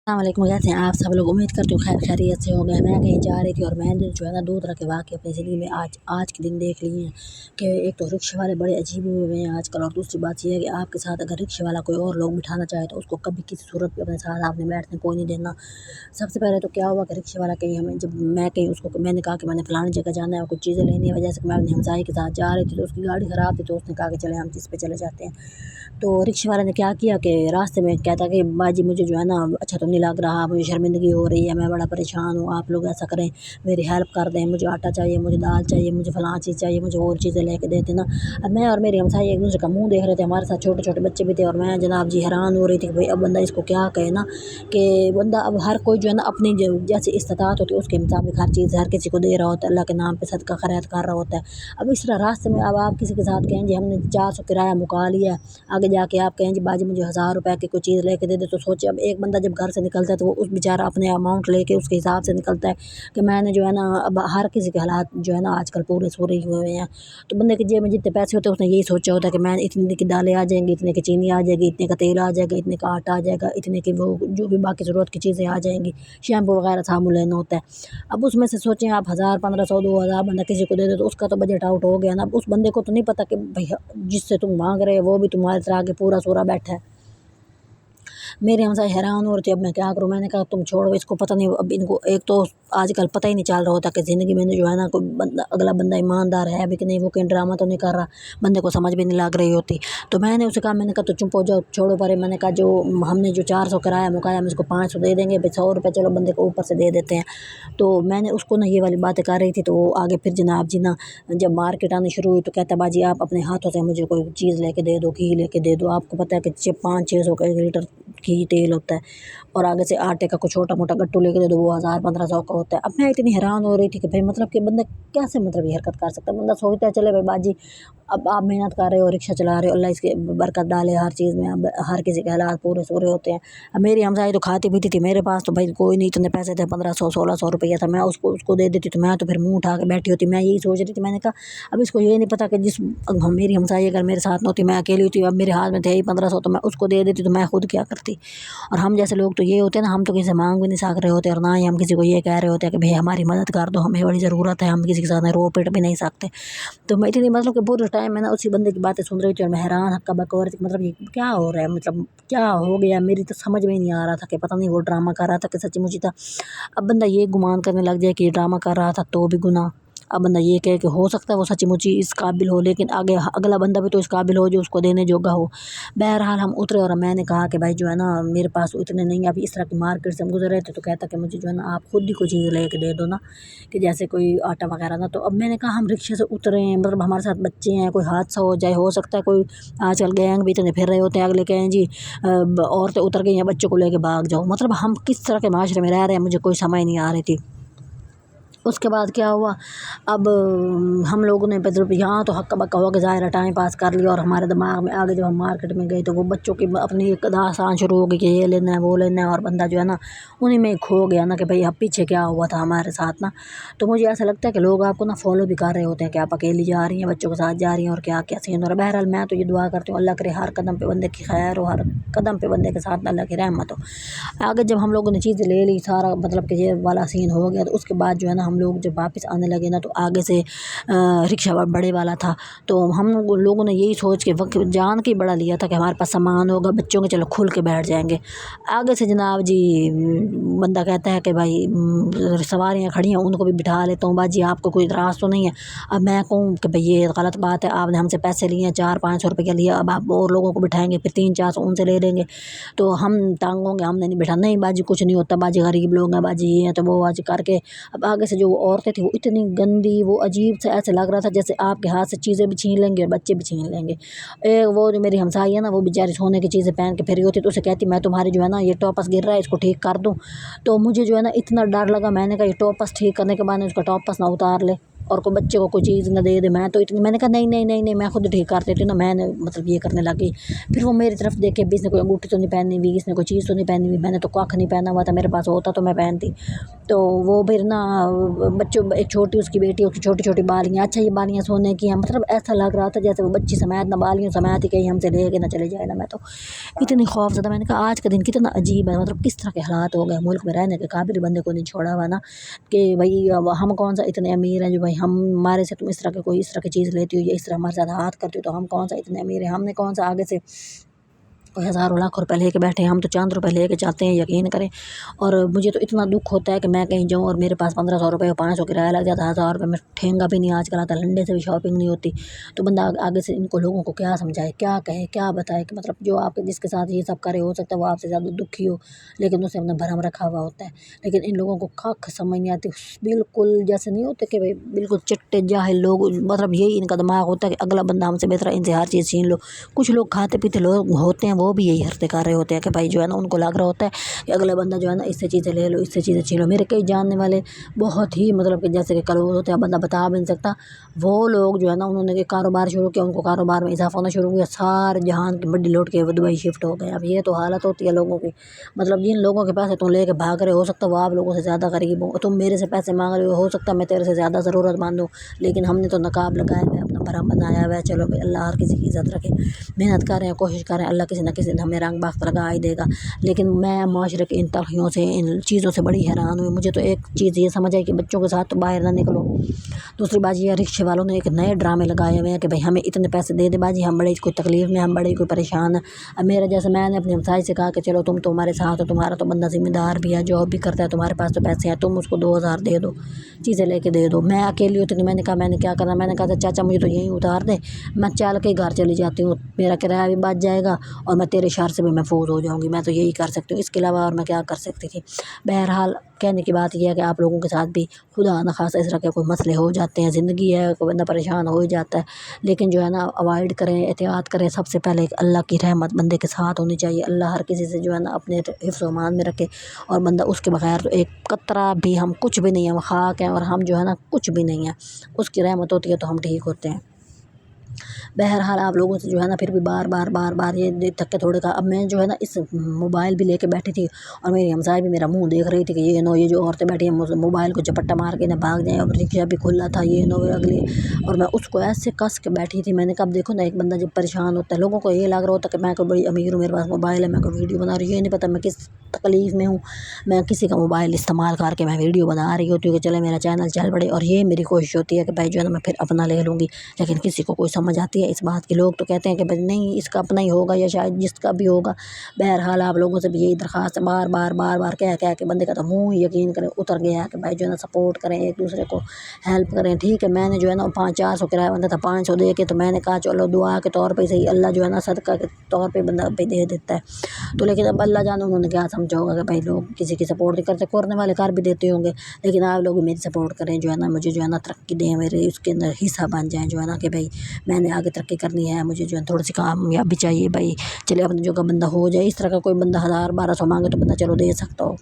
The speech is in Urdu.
السلام علیکم، کیسے ہیں آپ سب لوگ؟ امید کرتی ہوں خیر خیریت سے ہوں گے۔ میں کہیں جا رہی تھی اور میں نے جو ہے نا دو طرح کے واقعے اپنی زندگی میں آج کے دن دیکھ لیے ہیں کہ ایک تو رکشے والے بڑے عجیب ہوئے ہیں آج کل، اور دوسری بات یہ ہے کہ آپ کے ساتھ اگر رکشے والا کوئی اور لوگ بٹھانا چاہے تو اس کو کبھی کسی صورت پہ اپنے ساتھ آپ نے بیٹھنے کوئی نہیں دینا۔ سب سے پہلے تو کیا ہوا کہ رکشے والا کہیں ہمیں جب میں کہیں اس کو میں نے کہا کہ میں نے فلانی جگہ جانا ہے اور کچھ چیزیں لینی ہے، وجہ سے کہ میں اپنے ہمسائے کے ساتھ جا رہی تھی تو اس کی گاڑی خراب تھی، تو اس نے کہا کہ چلے ہم جس پہ چلے جاتے ہیں۔ تو رکشے والے نے کیا کیا کہ راستے میں کہتا کہ باجی مجھے جو ہے نا اچھا تو نہیں لگ رہا، مجھے شرمندگی ہو رہی ہے، میں بڑا پریشان ہوں، آپ لوگ ایسا کریں میری ہیلپ کر دیں، مجھے آٹا چاہیے، مجھے دال چاہیے، مجھے فلاں چیز چاہیے، مجھے اور چیزیں لے کے دیتے نا۔ اب میں اور میری ہمسائے ایک دوسرے کا منہ دیکھ رہے تھے، ہمارے ساتھ چھوٹے چھوٹے بچے بھی تھے، اور میں جناب جی حیران ہو رہی تھی کہ بھائی اب بندہ اس کو کیا کہے نا، کہ بندہ اب ہر کوئی جو ہے نا اپنی جیسے استطاعت ہوتی ہے اس کے مطابق ہر چیز ہر کسی کو دے رہا ہوتا ہے، اللہ کے نام پہ صدقہ خیرات کر رہا ہوتا ہے۔ اب اس طرح راستے میں اب آپ کسی کے ساتھ کہیں جی ہم نے 400 کرایہ مکا لیا ہے، آگے جا کے آپ کہیں جی باجی مجھے 1000 روپے کی کوئی چیز لے کے دے دے، تو سوچے اب ایک بندہ جب گھر سے نکلتا ہے تو وہ اس بیچارہ اپنے اماؤنٹ لے کے اس کے حساب سے نکلتا ہے کہ میں نے جو ہے نا اب ہر کسی کے حالات جو ہے نا آج کل پورے سورے ہوئے ہیں، تو بندے کے جیب میں جتنے پیسے ہوتے ہیں اس نے یہی سوچا ہوتا ہے کہ میں اتنے کی دالیں آ جائیں گی، اتنے کی چینی آ جائے گی، اتنے کا تیل آ جائے گا، اتنے کا آٹا آ جائے گا، اتنے کی وہ جو بھی باقی ضرورت کی چیزیں آ جائیں گی، شیمپو وغیرہ صابن لینا ہوتا ہے۔ اب اس میں سے سوچیں آپ 1000 1500 2000 بندہ کسی کو دے دے تو اس کا تو بجٹ آؤٹ ہو گیا نا۔ اب اس بندے کو تو نہیں پتہ کہ بھائی جس سے تم مانگ رہے وہ بھی تمہارے طرح آگے پورا سورا بیٹھا ہے۔ میرے ہمسائے حیران ہو رہے تھے، اب میں کیا کروں؟ میں نے کہا تم چھوڑو اس کو، پتہ نہیں اب ان کو ایک تو آج کل پتہ ہی نہیں چل رہا ہوتا کہ زندگی میں جو ہے نا کوئی بندہ اگلا بندہ ایماندار ہے بھی کہ نہیں، وہ کہیں ڈرامہ تو نہیں کر رہا، بندے کو سمجھ بھی نہیں لگ رہی ہوتی۔ تو میں نے اسے کہا، میں نے کہا تو چپ ہو جاؤ، چھوڑو پرے، میں نے کہا جو ہم نے جو 400 کرایہ مکایا ہم اس کو 500 دے دیں گے، 100 روپے چلو بندے کو اوپر سے دے دیتے ہیں۔ تو میں نے اس کو نا یہ والی باتیں کر رہی تھی، تو وہ آگے پھر جناب جی نا جب مارکیٹ آنی شروع ہوئی تو کہتا باجی آپ اپنے ہاتھوں سے مجھے کوئی چیز لے کے دے دو، گھی لے کے دے دو، آپ کو پتہ ہے کہ 500-600 کا 1 لیٹر گھی تیل ہوتا ہے، اور آگے سے آٹے کا کوئی چھوٹا موٹا گٹو لے کے دے دو وہ 1000 1500 کا ہوتا ہے۔ اب میں اتنی حیران ہو رہی تھی کہ بھائی مطلب کہ بندہ کیسے مطلب یہ حرکت کر سکتا ہے؟ بندہ سوچتا ہے چلے بھائی باجی اب آپ محنت کر رہے ہو، رکشہ چلا رہے ہو، اللہ اس کے برکت ڈالے ہر چیز میں، اب ہر کسی کے حالات پورے سورے ہوتے ہیں۔ اب میری ہمسائی تو کھاتی پیتی تھی، میرے پاس تو بھائی کوئی نہیں اتنے پیسے تھے، 1500 1600 روپیہ تھا، میں اس کو دے دیتی تو میں تو پھر منہ اٹھا کے بیٹھی ہوتی۔ میں یہی سوچ رہی تھی، میں نے کہا اب اس کو یہ نہیں پتہ کہ میری ہمسائی اگر میرے ساتھ نہ ہوتی، میں اکیلی ہوتی، اب میرے ہاتھ میں تھے ہی 1500 تو میں اس کو دے دیتی تو میں خود کیا کرتی۔ اور ہم جیسے لوگ تو یہ ہوتے ہیں نا، ہم تو کسی سے مانگ بھی نہیں سک رہے ہوتے، اور نہ ہی ہم کسی کو یہ کہہ رہے ہوتے ہیں کہ بھائی ہماری مدد کر دو، ہمیں بڑی ضرورت ہے، ہم کسی کے ساتھ رو پیٹ بھی نہیں سکتے۔ تو میں اتنی مطلب کہ پورے ٹائم میں نا اسی بندے کی باتیں سن رہی تھی اور میں حیران ہکا بکا ہو رہی تھی، مطلب یہ کیا ہو رہا ہے، مطلب کیا ہو گیا؟ میری تو سمجھ میں ہی نہیں آ رہا تھا کہ پتہ نہیں وہ ڈرامہ کر رہا تھا کہ سچی مچی تھا۔ اب بندہ یہ گمان کرنے لگ جائے کہ یہ ڈرامہ کر رہا تھا تو بھی گناہ، اب بندہ یہ کہے کہ ہو سکتا ہے وہ سچی مچی اس قابل ہو، لیکن آگے اگلا بندہ بھی تو اس قابل ہو جو اس کو دینے جوگا ہو۔ بہرحال ہم اترے اور میں نے کہا کہ بھائی جو ہے نا میرے پاس اتنے نہیں ہیں، ابھی اس طرح کی مارکیٹ سے ہم گزر رہے تھے تو کہتا کہ مجھے جو ہے نا آپ خود ہی کوئی چیز لے کے دے دو نا، کہ جیسے کوئی آٹا وغیرہ نا۔ تو اب میں نے کہا ہم رکشے سے اترے ہیں، مطلب ہمارے ساتھ بچے ہیں، کوئی حادثہ ہو جائے، ہو سکتا ہے کوئی آج کل گینگ بھی اتنے پھر رہے ہوتے ہیں، اگلے کہیں جی عورتیں اتر گئی ہیں بچوں کو لے کے بھاگ جاؤ، مطلب ہم کس طرح کے معاشرے میں رہ رہے ہیں مجھے کوئی سمجھ نہیں آ رہی تھی۔ اس کے بعد کیا ہوا، اب ہم لوگوں نے یہاں تو ہکا بکا ہو کے ظاہر ٹائم پاس کر لیا، اور ہمارے دماغ میں آگے جب ہم مارکیٹ میں گئے تو وہ بچوں کی اپنی ایک داستان شروع ہو گئی کہ یہ لینا ہے وہ لینا ہے، اور بندہ جو ہے نا انہیں میں کھو گیا نا کہ بھائی اب پیچھے کیا ہوا تھا ہمارے ساتھ نا۔ تو مجھے ایسا لگتا ہے کہ لوگ آپ کو نا فالو بھی کر رہے ہوتے ہیں کہ آپ اکیلی جا رہی ہیں، بچوں کے ساتھ جا رہی ہیں، اور کیا کیا سین ہو رہا ہے۔ بہرحال میں تو یہ دعا کرتی ہوں اللہ کرے ہر قدم پہ بندے کی خیر ہو، ہر قدم پہ بندے کے ساتھ اللہ کی رحمت ہو۔ آگے جب ہم لوگوں نے چیزیں لے لی، سارا مطلب کہ یہ والا سین ہو گیا، تو اس کے بعد جو ہے نا ہم لوگ جب واپس آنے لگے نا تو آگے سے رکشہ بڑے والا تھا، تو ہم لوگوں نے یہی سوچ کے وقت جان کے بڑا لیا تھا کہ ہمارے پاس سامان ہوگا بچوں کے، چلو کھل کے بیٹھ جائیں گے۔ آگے سے جناب جی بندہ کہتا ہے کہ بھائی سواریاں کھڑی ہیں ان کو بھی بٹھا لیتا ہوں، باجی آپ کو کوئی اعتراض تو نہیں ہے؟ اب میں کہوں کہ بھئی یہ غلط بات ہے، آپ نے ہم سے پیسے لیے ہیں، 400-500 روپیہ لیا، اب آپ اور لوگوں کو بٹھائیں گے، پھر 300-400 ان سے لے لیں گے تو ہم تانگ ہوں گے، ہم نے نہیں بٹھا، نہیں باجی کچھ نہیں ہوتا، باجی غریب لوگ ہیں، باجی یہ ہیں تو وہ باجی کر کے۔ اب آگے سے جو عورتیں تھیں وہ اتنی گندی، وہ عجیب سے ایسے لگ رہا تھا جیسے آپ کے ہاتھ سے چیزیں بھی چھین لیں گے اور بچے بھی چھین لیں گے۔ وہ جو میری ہمسائی ہے نا وہ بیچاری سونے کی چیزیں پہن کے پھری ہوتی تو اسے کہتی میں تمہاری جو ہے نا یہ ٹاپس گر رہا ہے اس کو ٹھیک کر دوں، تو مجھے جو ہے نا اتنا ڈر لگا، میں نے کہا یہ ٹاپس ٹھیک کرنے کے بعد اس کا ٹاپس نہ اتار لے۔ اور کوئی بچے کو کوئی چیز نہ دے دے، میں تو اتنی، میں نے کہا نہیں نہیں نہیں نہیں میں خود ٹھیک کر دیتی ہوں نا، میں نے مطلب یہ کرنے لگی۔ پھر وہ میری طرف دیکھے بھی، اس نے کوئی انگوٹھی تو نہیں پہنی ہوئی، اس نے کوئی چیز تو نہیں پہنی ہوئی، میں نے تو کاکھ نہیں پہنا ہوا تھا، میرے پاس ہوتا تو میں پہنتی۔ تو وہ پھر نا بچوں، ایک چھوٹی اس کی بیٹی، اس کی چھوٹی چھوٹی بالیاں، اچھا یہ بالیاں سونے کی ہیں، مطلب ایسا لگ رہا تھا جیسے وہ بچی سمیت نہ بالیاں سمیت ہی کہیں ہم سے لے کے نہ چلے جائے نا۔ میں تو اتنی خوف زدہ، میں نے کہا آج کا دن کتنا عجیب ہے، مطلب کس طرح کے حالات ہو گئے، ملک میں رہنے کے قابل بندے کو نہیں چھوڑا ہوا نا، کہ بھائی ہم کون سا اتنے امیر ہیں جو بھائی ہمارے سے تم اس طرح کے کوئی اس طرح کی چیز لیتی ہو یا اس طرح ہمارے ساتھ ہاتھ کرتی ہو، تو ہم کون سا اتنے امیر ہیں، ہم نے کون سا آگے سے کوئی ہزاروں لاکھ روپے لے کے بیٹھے ہیں، ہم تو چند روپے لے کے چاہتے ہیں، یقین کریں۔ اور مجھے تو اتنا دکھ ہوتا ہے کہ میں کہیں جاؤں اور میرے پاس 1500 روپے 500 کرایہ لگ جاتا ہے، 1000 روپے میں ٹھینگا بھی نہیں آج کل آتا، لنڈے سے بھی شاپنگ نہیں ہوتی۔ تو بندہ آگے سے ان کو لوگوں کو کیا سمجھائے، کیا کہے، کیا بتائے کہ مطلب جو آپ جس کے ساتھ یہ سب کرے، ہو سکتا ہے وہ آپ سے زیادہ دکھی ہو، لیکن اسے اپنا بھرم رکھا ہوا ہوتا ہے۔ لیکن ان لوگوں کو کھ سمجھ نہیں آتی، بالکل جیسے نہیں ہوتے کہ بالکل چٹے جاہل لوگ، مطلب یہی ان کا دماغ ہوتا ہے کہ اگلا بندہ ہم سے بہتر ہے، ان سے ہر چیز چھین لو۔ کچھ لوگ کھاتے پیتے لوگ ہوتے ہیں، وہ بھی یہی حرکتیں کر رہے ہوتے ہیں کہ بھائی جو ہے نا ان کو لگ رہا ہوتا ہے کہ اگلا بندہ جو ہے نا اس سے چیزیں لے لو، اس سے چیزیں چھین لو۔ میرے کئی جاننے والے بہت ہی مطلب کہ جیسے کہ کلوز ہوتے ہیں، بندہ بتا بھی نہیں سکتا، وہ لوگ جو ہے نا انہوں نے کاروبار شروع کیا، ان کو کاروبار میں اضافہ ہونا شروع ہوا، سارے جہان کی بڈی لوٹ کے وہ دبئی شفٹ ہو گئے۔ اب یہ تو حالت ہوتی ہے لوگوں کی، مطلب جن لوگوں کے پیسے تم لے کے بھاگ رہے ہو سکتا ہے وہ آپ لوگوں سے زیادہ غریب ہو، تم میرے سے پیسے مانگ رہے ہو سکتا ہے میں تیرے سے زیادہ ضرورت مند ہوں، لیکن ہم نے تو نقاب لگایا ہوا ہے، اپنا بھرم بنایا ہوا ہے۔ چلو بھائی اللہ ہر کسی کی عزت رکھے، محنت کر رہے ہیں، کوشش کر رہے ہیں، اللہ کسی نہ کسی دن ہمیں رنگ بخت لگا ہی دے گا۔ لیکن میں معاشرے کی ان تلخیوں سے، ان چیزوں سے بڑی حیران ہوئی۔ مجھے تو ایک چیز یہ سمجھ آئی کہ بچوں کے ساتھ تو باہر نہ نکلو۔ دوسری بات یہ، رکشے والوں نے ایک نئے ڈرامے لگائے ہوئے ہیں کہ بھائی ہمیں اتنے پیسے دے دے باجی، ہم بڑے کوئی تکلیف میں، ہم بڑے کوئی پریشان ہیں۔ اب میرا جیسے میں نے اپنے ہمسائے سے کہا کہ چلو تم تو ہمارے ساتھ ہو، تمہارا تو بندہ ذمہ دار بھی ہے، جاب بھی کرتا ہے، تمہارے پاس تو پیسے ہیں، تم اس کو 2000 دے دو، چیزیں لے کے دے دو۔ میں اکیلی ہوتی تھی، میں نے کہا میں نے کیا کرنا، میں نے کہا چاچا مجھے تو یہیں اتار دے، میں چل کے گھر چلی جاتی ہوں، میرا کرایہ بھی بچ جائے گا اور میں تیرے شر سے بھی محفوظ ہو جاؤں گی، میں تو یہی کر سکتی ہوں، اس کے علاوہ اور میں کیا کر سکتی تھی۔ بہرحال کہنے کی بات یہ ہے کہ آپ لوگوں کے ساتھ بھی خدا نخواستہ اس طرح کے کوئی مسئلے ہو جاتے ہیں، زندگی ہے، کوئی بندہ پریشان ہو ہی جاتا ہے، لیکن جو ہے نا اوائڈ کریں، احتیاط کریں۔ سب سے پہلے اللہ کی رحمت بندے کے ساتھ ہونی چاہیے، اللہ ہر کسی سے جو ہے نا اپنے حفظ و امان میں رکھے، اور بندہ اس کے بغیر تو ایک قطرہ بھی، ہم کچھ بھی نہیں ہیں، ہم خاک ہیں اور ہم جو ہے نا کچھ بھی نہیں ہیں، اس کی رحمت ہوتی ہے تو ہم ٹھیک ہوتے ہیں۔ بہرحال آپ لوگوں سے جو ہے نا پھر بھی بار بار بار بار یہ تھک کے تھوڑے کا، اب میں جو ہے نا اس موبائل بھی لے کے بیٹھی تھی اور میری ہمسائے بھی میرا منہ دیکھ رہی تھی کہ یہ نو، یہ جو عورتیں بیٹھی ہیں موبائل کو چپٹا مار کے نہ بھاگ جائیں، اب رکشہ بھی کھلا تھا، یہ نو اگلی، اور میں اس کو ایسے کس کے بیٹھی تھی۔ میں نے کہا اب دیکھو نا، ایک بندہ جب پریشان ہوتا ہے، لوگوں کو یہ لگ رہا ہوتا ہے کہ میں کوئی بڑی امیر ہوں، میرے پاس موبائل ہے، میں کوئی ویڈیو بنا رہی ہوں، یہ نہیں پتہ میں کس تکلیف میں ہوں، میں کسی کا موبائل استعمال کر کے میں ویڈیو بنا رہی ہوتی ہوں کہ چلے میرا چینل چل پڑے، اور یہ میری کوشش ہوتی ہے کہ بھائی جو ہے نا میں پھر اپنا لے لوں گی، لیکن کسی کو کوئی سمجھ آتی ہے اس بات کی؟ لوگ تو کہتے ہیں کہ بھائی نہیں اس کا اپنا ہی ہوگا یا شاید جس کا بھی ہوگا۔ بہرحال آپ لوگوں سے بھی یہی درخواست ہے، بار بار بار بار کہہ کے بندے کا تو منہ یقین کریں اتر گیا ہے کہ بھائی جو ہے نا سپورٹ کریں، ایک دوسرے کو ہیلپ کریں۔ ٹھیک ہے، میں نے جو ہے نا 400 کرایہ بندہ تھا، 500 دے کے، تو میں نے کہا چلو دعا کے طور پہ صحیح، اللہ جو ہے نا صدقہ کے طور پہ بندہ پہ دے دیتا ہے، تو لیکن اب اللہ جانے انہوں نے کیا سمجھا ہوگا کہ بھائی لوگ کسی کی سپورٹ نہیں کرتے، کرنے والے کر بھی دیتے ہوں گے، لیکن آپ لوگ میری سپورٹ کریں، جو ہے نا مجھے جو ہے نا ترقی دیں، میرے اس کے اندر حصہ بن جائیں، جو ہے نا کہ بھائی میں نے آگے ترقی کرنی ہے، مجھے جو ہے تھوڑی سی کامیابی چاہیے، بھائی چلے اپنی جگہ بندہ ہو جائے، اس طرح کا کوئی بندہ 1000 1200 مانگے تو بندہ چلو دے سکتا ہو۔